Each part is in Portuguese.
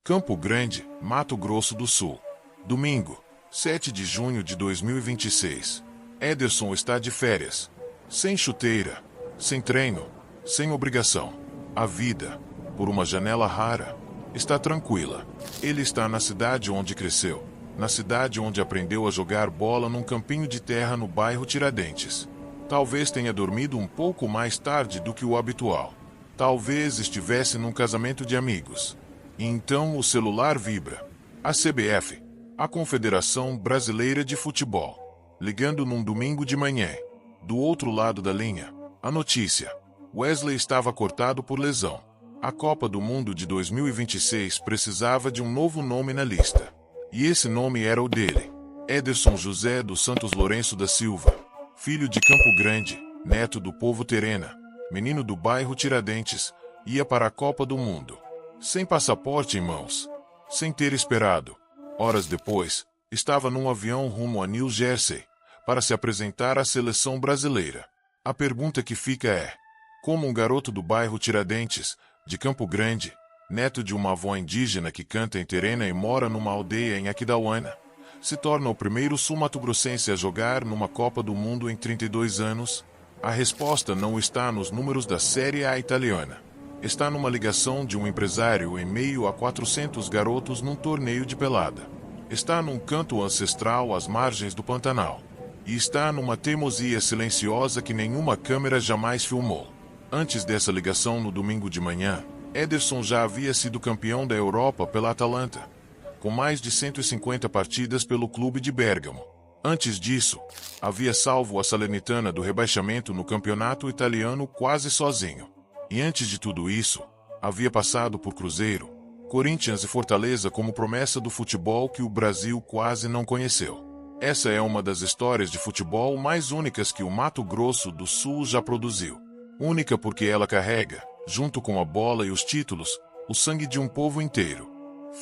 Campo Grande, Mato Grosso do Sul. Domingo, 7 de junho de 2026. Ederson está de férias. Sem chuteira, sem treino, sem obrigação. A vida, por uma janela rara, está tranquila. Ele está na cidade onde cresceu, na cidade onde aprendeu a jogar bola num campinho de terra no bairro Tiradentes. Talvez tenha dormido um pouco mais tarde do que o habitual. Talvez estivesse num casamento de amigos. E então o celular vibra. A CBF, a Confederação Brasileira de Futebol, ligando num domingo de manhã. Do outro lado da linha, a notícia. Wesley estava cortado por lesão. A Copa do Mundo de 2026 precisava de um novo nome na lista. E esse nome era o dele. Ederson José dos Santos Lourenço da Silva, filho de Campo Grande, neto do povo terena, menino do bairro Tiradentes, ia para a Copa do Mundo. Sem passaporte em mãos, sem ter esperado. Horas depois, estava num avião rumo a New Jersey, para se apresentar à seleção brasileira. A pergunta que fica é: como um garoto do bairro Tiradentes, de Campo Grande, neto de uma avó indígena que canta em terena e mora numa aldeia em Aquidauana, se torna o primeiro sul-mato-grossense a jogar numa Copa do Mundo em 32 anos? A resposta não está nos números da Série A italiana. Está numa ligação de um empresário em meio a 400 garotos num torneio de pelada. Está num canto ancestral às margens do Pantanal. E está numa teimosia silenciosa que nenhuma câmera jamais filmou. Antes dessa ligação no domingo de manhã, Ederson já havia sido campeão da Europa pela Atalanta, com mais de 150 partidas pelo clube de Bérgamo. Antes disso, havia salvo a Salernitana do rebaixamento no campeonato italiano quase sozinho. E antes de tudo isso, havia passado por Cruzeiro, Corinthians e Fortaleza como promessa do futebol que o Brasil quase não conheceu. Essa é uma das histórias de futebol mais únicas que o Mato Grosso do Sul já produziu. Única porque ela carrega, junto com a bola e os títulos, o sangue de um povo inteiro.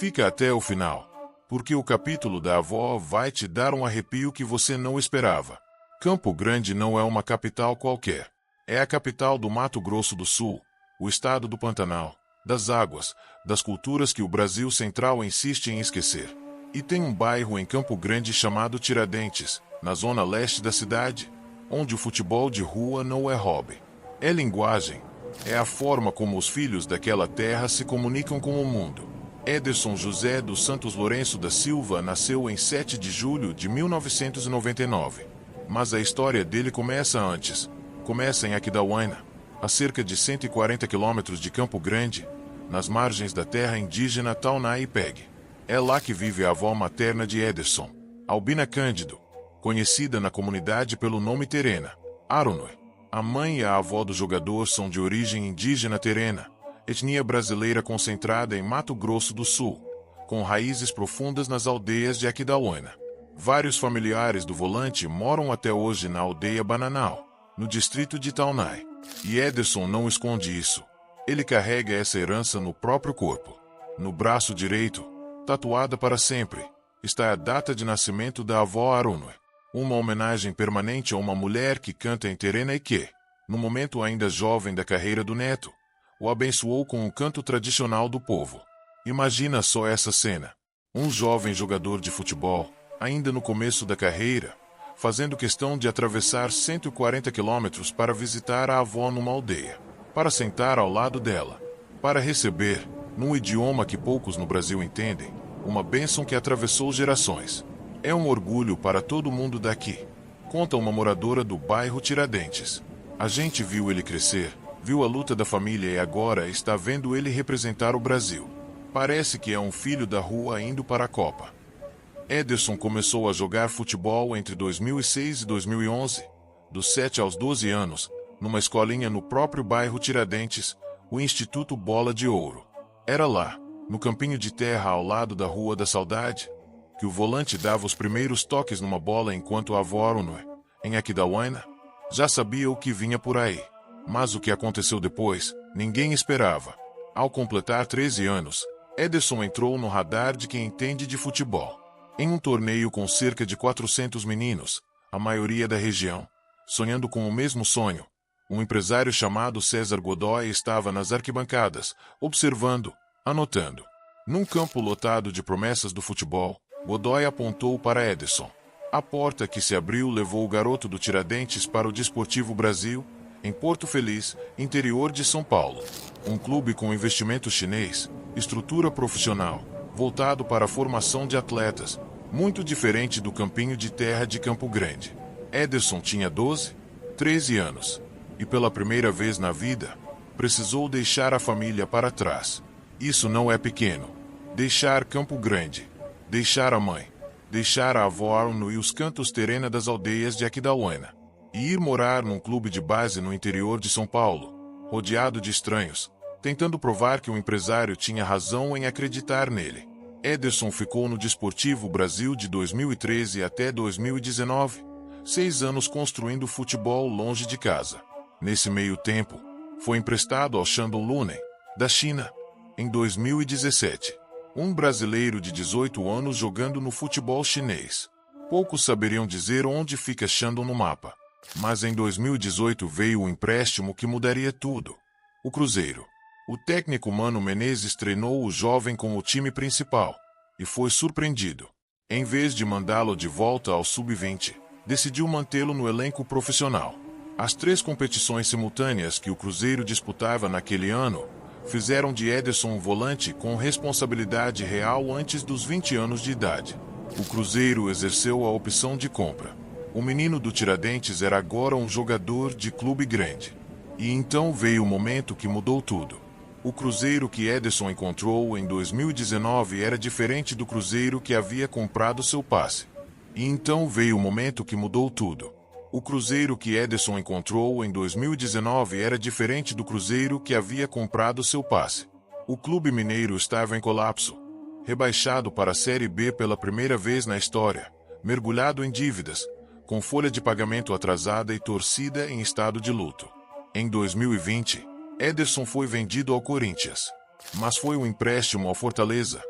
Fica até o final, porque o capítulo da avó vai te dar um arrepio que você não esperava. Campo Grande não é uma capital qualquer. É a capital do Mato Grosso do Sul, o estado do Pantanal, das águas, das culturas que o Brasil Central insiste em esquecer. E tem um bairro em Campo Grande chamado Tiradentes, na zona leste da cidade, onde o futebol de rua não é hobby. É linguagem, é a forma como os filhos daquela terra se comunicam com o mundo. Ederson José dos Santos Lourenço da Silva nasceu em 7 de julho de 1999. Mas a história dele começa antes. Começa em Aquidauana, a cerca de 140 quilômetros de Campo Grande, nas margens da terra indígena Taunay-Peg. É lá que vive a avó materna de Ederson, Albina Cândido, conhecida na comunidade pelo nome Terena, Aronoi. A mãe e a avó do jogador são de origem indígena terena, etnia brasileira concentrada em Mato Grosso do Sul, com raízes profundas nas aldeias de Aquidauana. Vários familiares do volante moram até hoje na aldeia Bananal, no distrito de Taunay. E Ederson não esconde isso. Ele carrega essa herança no próprio corpo. No braço direito, tatuada para sempre, está a data de nascimento da avó Aronoi, uma homenagem permanente a uma mulher que canta em terena e que, no momento ainda jovem da carreira do neto, o abençoou com o canto tradicional do povo. Imagina só essa cena. Um jovem jogador de futebol, ainda no começo da carreira, fazendo questão de atravessar 140 quilômetros para visitar a avó numa aldeia, para sentar ao lado dela, para receber, num idioma que poucos no Brasil entendem, uma bênção que atravessou gerações. É um orgulho para todo mundo daqui, conta uma moradora do bairro Tiradentes. A gente viu ele crescer, viu a luta da família e agora está vendo ele representar o Brasil. Parece que é um filho da rua indo para a Copa. Ederson começou a jogar futebol entre 2006 e 2011, dos 7 aos 12 anos, numa escolinha no próprio bairro Tiradentes, o Instituto Bola de Ouro. Era lá, no campinho de terra ao lado da Rua da Saudade, que o volante dava os primeiros toques numa bola enquanto a avó Aronoi, em Aquidauana, já sabia o que vinha por aí. Mas o que aconteceu depois, ninguém esperava. Ao completar 13 anos, Ederson entrou no radar de quem entende de futebol. Em um torneio com cerca de 400 meninos, a maioria da região, sonhando com o mesmo sonho, um empresário chamado César Godoy estava nas arquibancadas, observando, anotando. Num campo lotado de promessas do futebol, Godoy apontou para Ederson. A porta que se abriu levou o garoto do Tiradentes para o Desportivo Brasil, em Porto Feliz, interior de São Paulo. Um clube com investimento chinês, estrutura profissional, voltado para a formação de atletas, muito diferente do campinho de terra de Campo Grande. Ederson tinha 13 anos, e pela primeira vez na vida, precisou deixar a família para trás. Isso não é pequeno. Deixar Campo Grande, deixar a mãe, deixar a avó Arno e os cantos terena das aldeias de Aquidauana, e ir morar num clube de base no interior de São Paulo, rodeado de estranhos, tentando provar que o empresário tinha razão em acreditar nele. Ederson ficou no Desportivo Brasil de 2013 até 2019, 6 anos construindo futebol longe de casa. Nesse meio tempo, foi emprestado ao Shandong Luneng, da China, em 2017. Um brasileiro de 18 anos jogando no futebol chinês. Poucos saberiam dizer onde fica Shandong no mapa. Mas em 2018 veio o empréstimo que mudaria tudo. O Cruzeiro. O técnico Mano Menezes treinou o jovem com o time principal. E foi surpreendido. Em vez de mandá-lo de volta ao sub-20, decidiu mantê-lo no elenco profissional. As 3 competições simultâneas que o Cruzeiro disputava naquele ano fizeram de Ederson um volante com responsabilidade real antes dos 20 anos de idade. O Cruzeiro exerceu a opção de compra. O menino do Tiradentes era agora um jogador de clube grande. E então veio o momento que mudou tudo. O Cruzeiro que Ederson encontrou em 2019 era diferente do Cruzeiro que havia comprado seu passe. E então veio o momento que mudou tudo. O Cruzeiro que Ederson encontrou em 2019 era diferente do Cruzeiro que havia comprado seu passe. O clube mineiro estava em colapso, rebaixado para a Série B pela primeira vez na história, mergulhado em dívidas, com folha de pagamento atrasada e torcida em estado de luto. Em 2020, Ederson foi vendido ao Corinthians, mas foi um empréstimo ao Fortaleza,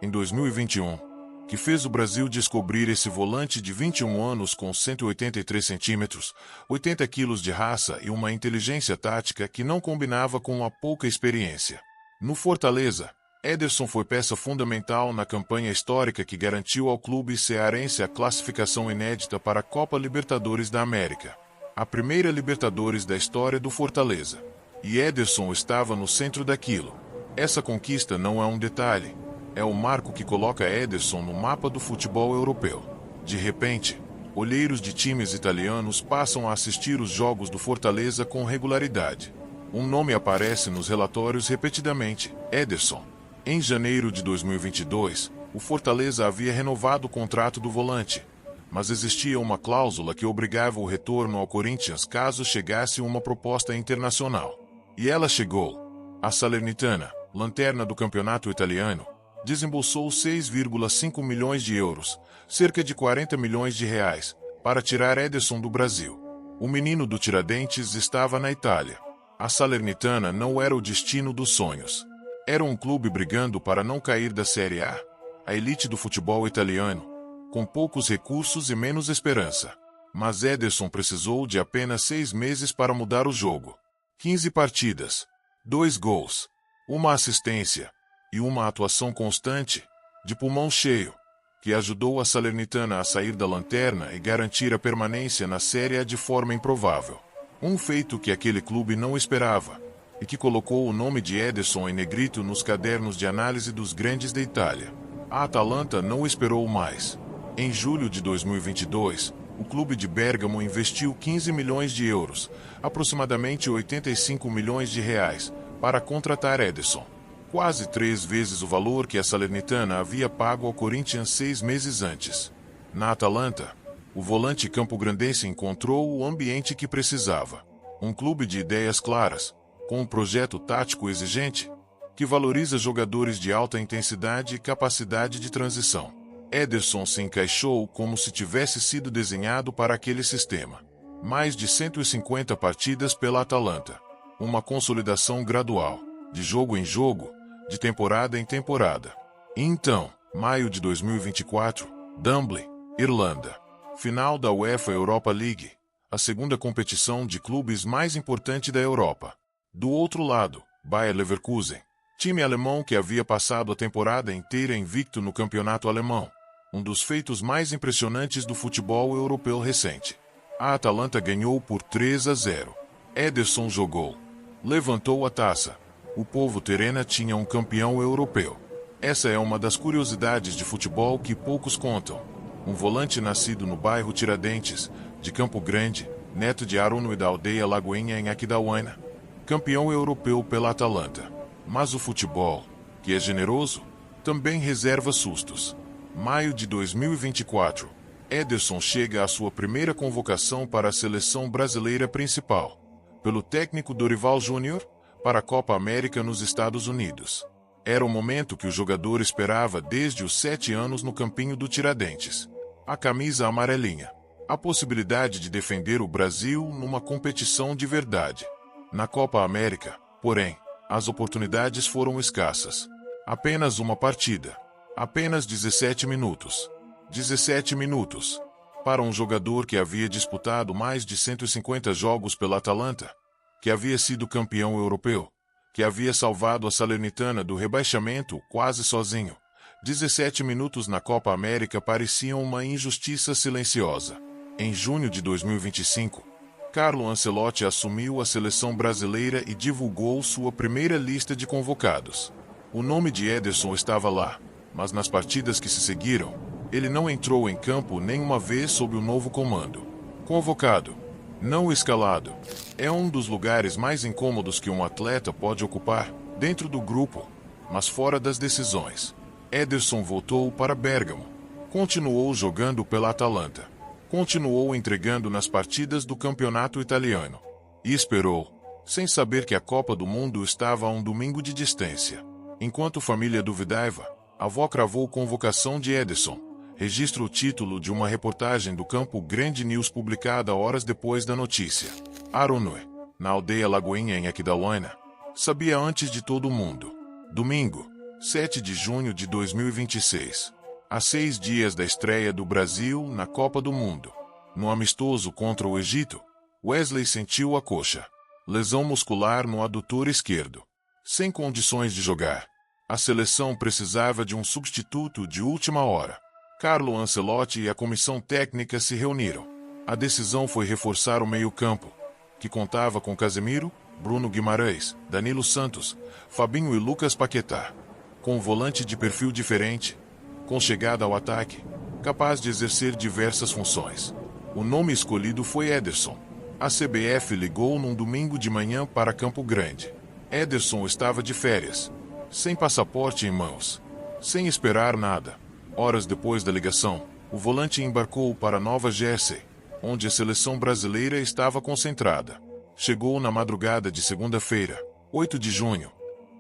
em 2021, que fez o Brasil descobrir esse volante de 21 anos com 183 centímetros, 80 quilos de raça e uma inteligência tática que não combinava com a pouca experiência. No Fortaleza, Ederson foi peça fundamental na campanha histórica que garantiu ao clube cearense a classificação inédita para a Copa Libertadores da América, a primeira Libertadores da história do Fortaleza. E Ederson estava no centro daquilo. Essa conquista não é um detalhe. É o marco que coloca Ederson no mapa do futebol europeu. De repente, olheiros de times italianos passam a assistir os jogos do Fortaleza com regularidade. Um nome aparece nos relatórios repetidamente: Ederson. Em janeiro de 2022, o Fortaleza havia renovado o contrato do volante, mas existia uma cláusula que obrigava o retorno ao Corinthians caso chegasse uma proposta internacional. E ela chegou. A Salernitana, lanterna do campeonato italiano, desembolsou 6,5 milhões de euros, cerca de 40 milhões de reais, para tirar Ederson do Brasil. O menino do Tiradentes estava na Itália. A Salernitana não era o destino dos sonhos. Era um clube brigando para não cair da Série A, a elite do futebol italiano, com poucos recursos e menos esperança. Mas Ederson precisou de apenas 6 meses para mudar o jogo. 15 partidas, 2 gols, uma assistência e uma atuação constante, de pulmão cheio, que ajudou a Salernitana a sair da lanterna e garantir a permanência na Série A de forma improvável. Um feito que aquele clube não esperava, e que colocou o nome de Ederson em negrito nos cadernos de análise dos grandes da Itália. A Atalanta não esperou mais. Em julho de 2022, o clube de Bérgamo investiu 15 milhões de euros, aproximadamente 85 milhões de reais, para contratar Ederson. Quase 3 vezes o valor que a Salernitana havia pago ao Corinthians 6 meses antes. Na Atalanta, o volante campograndense encontrou o ambiente que precisava. Um clube de ideias claras, com um projeto tático exigente, que valoriza jogadores de alta intensidade e capacidade de transição. Ederson se encaixou como se tivesse sido desenhado para aquele sistema. Mais de 150 partidas pela Atalanta. Uma consolidação gradual, de jogo em jogo, de temporada em temporada. E então, maio de 2024, Dublin, Irlanda. Final da UEFA Europa League, a segunda competição de clubes mais importante da Europa. Do outro lado, Bayer Leverkusen, Time alemão que havia passado a temporada inteira invicto no campeonato alemão, um dos feitos mais impressionantes do futebol europeu recente. A Atalanta ganhou por 3-0. Ederson jogou. Levantou a taça. O povo terena tinha um campeão europeu. Essa é uma das curiosidades de futebol que poucos contam. Um volante nascido no bairro Tiradentes, de Campo Grande, neto de Aruno e da aldeia Lagoinha em Aquidauana. Campeão europeu pela Atalanta. Mas o futebol, que é generoso, também reserva sustos. Maio de 2024. Ederson chega à sua primeira convocação para a seleção brasileira principal, pelo técnico Dorival Júnior, para a Copa América nos Estados Unidos. Era o momento que o jogador esperava desde os 7 anos no campinho do Tiradentes. A camisa amarelinha. A possibilidade de defender o Brasil numa competição de verdade. Na Copa América, porém, as oportunidades foram escassas. Apenas uma partida. Apenas 17 minutos. 17 minutos. Para um jogador que havia disputado mais de 150 jogos pela Atalanta, que havia sido campeão europeu, que havia salvado a Salernitana do rebaixamento quase sozinho. 17 minutos na Copa América pareciam uma injustiça silenciosa. Em junho de 2025, Carlo Ancelotti assumiu a seleção brasileira e divulgou sua primeira lista de convocados. O nome de Ederson estava lá, mas nas partidas que se seguiram, ele não entrou em campo nenhuma vez sob o novo comando. Convocado, não escalado, é um dos lugares mais incômodos que um atleta pode ocupar, dentro do grupo, mas fora das decisões. Ederson voltou para Bérgamo. Continuou jogando pela Atalanta. Continuou entregando nas partidas do campeonato italiano. E esperou, sem saber que a Copa do Mundo estava a um domingo de distância. Enquanto família duvidava, a avó cravou convocação de Ederson. Registra o título de uma reportagem do Campo Grande News publicada horas depois da notícia. Aronue, na aldeia Lagoinha em Aquidauana, sabia antes de todo mundo. Domingo, 7 de junho de 2026. A 6 dias da estreia do Brasil na Copa do Mundo. No amistoso contra o Egito, Wesley sentiu a coxa. Lesão muscular no adutor esquerdo. Sem condições de jogar. A seleção precisava de um substituto de última hora. Carlo Ancelotti e a comissão técnica se reuniram. A decisão foi reforçar o meio-campo, que contava com Casemiro, Bruno Guimarães, Danilo Santos, Fabinho e Lucas Paquetá. Com um volante de perfil diferente, com chegada ao ataque, capaz de exercer diversas funções. O nome escolhido foi Ederson. A CBF ligou num domingo de manhã para Campo Grande. Ederson estava de férias, sem passaporte em mãos, sem esperar nada. Horas depois da ligação, o volante embarcou para Nova Jersey, onde a seleção brasileira estava concentrada. Chegou na madrugada de segunda-feira, 8 de junho,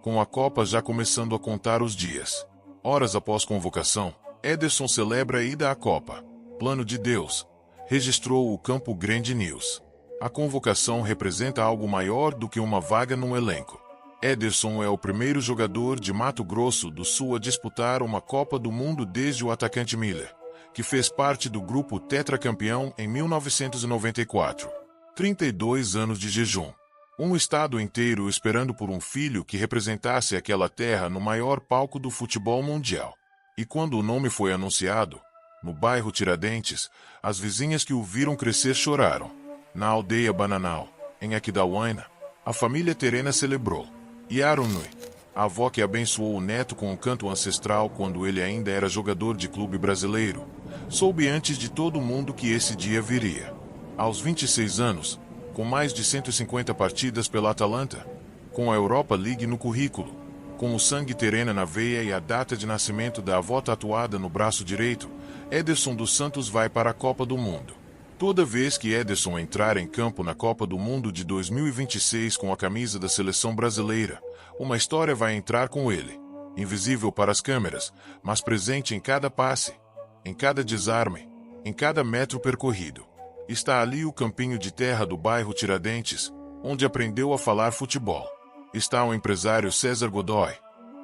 com a Copa já começando a contar os dias. Horas após convocação, Ederson celebra a ida à Copa. Plano de Deus, registrou o Campo Grande News. A convocação representa algo maior do que uma vaga num elenco. Ederson é o primeiro jogador de Mato Grosso do Sul a disputar uma Copa do Mundo desde o atacante Miller, que fez parte do grupo tetracampeão em 1994. 32 anos de jejum. Um estado inteiro esperando por um filho que representasse aquela terra no maior palco do futebol mundial. E quando o nome foi anunciado, no bairro Tiradentes, as vizinhas que o viram crescer choraram. Na aldeia Bananal, em Aquidauana, a família terena celebrou. E Aronui, a avó que abençoou o neto com um canto ancestral quando ele ainda era jogador de clube brasileiro, soube antes de todo mundo que esse dia viria. Aos 26 anos, com mais de 150 partidas pela Atalanta, com a Europa League no currículo, com o sangue terena na veia e a data de nascimento da avó tatuada no braço direito, Ederson dos Santos vai para a Copa do Mundo. Toda vez que Ederson entrar em campo na Copa do Mundo de 2026 com a camisa da seleção brasileira, uma história vai entrar com ele. Invisível para as câmeras, mas presente em cada passe, em cada desarme, em cada metro percorrido. Está ali o campinho de terra do bairro Tiradentes, onde aprendeu a falar futebol. Está o empresário César Godoy,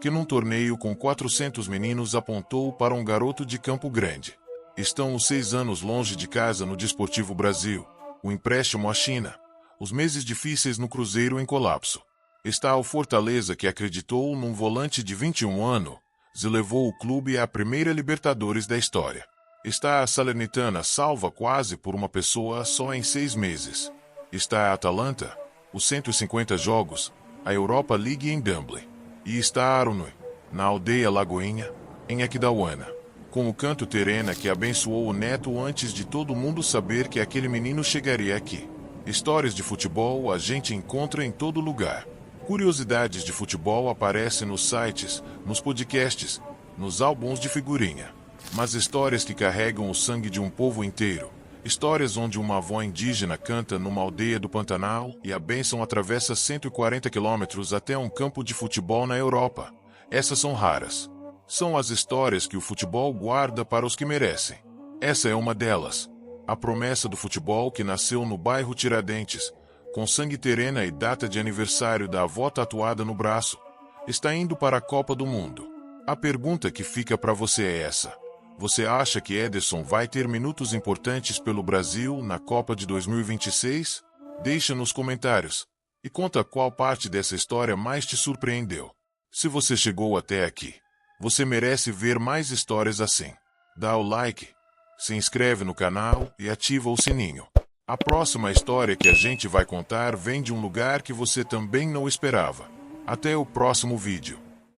que num torneio com 400 meninos apontou para um garoto de Campo Grande. Estão os 6 anos longe de casa no Desportivo Brasil, o empréstimo à China, os meses difíceis no Cruzeiro em colapso. Está o Fortaleza, que acreditou num volante de 21 anos e levou o clube à primeira Libertadores da história. Está a Salernitana, salva quase por uma pessoa só em 6 meses. Está a Atalanta, os 150 jogos, a Europa League em Dublin. E está a Arunui, na aldeia Lagoinha, em Aquidauana, com o canto terena que abençoou o neto antes de todo mundo saber que aquele menino chegaria aqui. Histórias de futebol a gente encontra em todo lugar. Curiosidades de futebol aparecem nos sites, nos podcasts, nos álbuns de figurinha. Mas histórias que carregam o sangue de um povo inteiro. Histórias onde uma avó indígena canta numa aldeia do Pantanal e a bênção atravessa 140 quilômetros até um campo de futebol na Europa. Essas são raras. São as histórias que o futebol guarda para os que merecem. Essa é uma delas. A promessa do futebol que nasceu no bairro Tiradentes, com sangue terena e data de aniversário da avó tatuada no braço, está indo para a Copa do Mundo. A pergunta que fica para você é essa. Você acha que Ederson vai ter minutos importantes pelo Brasil na Copa de 2026? Deixa nos comentários e conta qual parte dessa história mais te surpreendeu. Se você chegou até aqui, você merece ver mais histórias assim. Dá o like, se inscreve no canal e ativa o sininho. A próxima história que a gente vai contar vem de um lugar que você também não esperava. Até o próximo vídeo.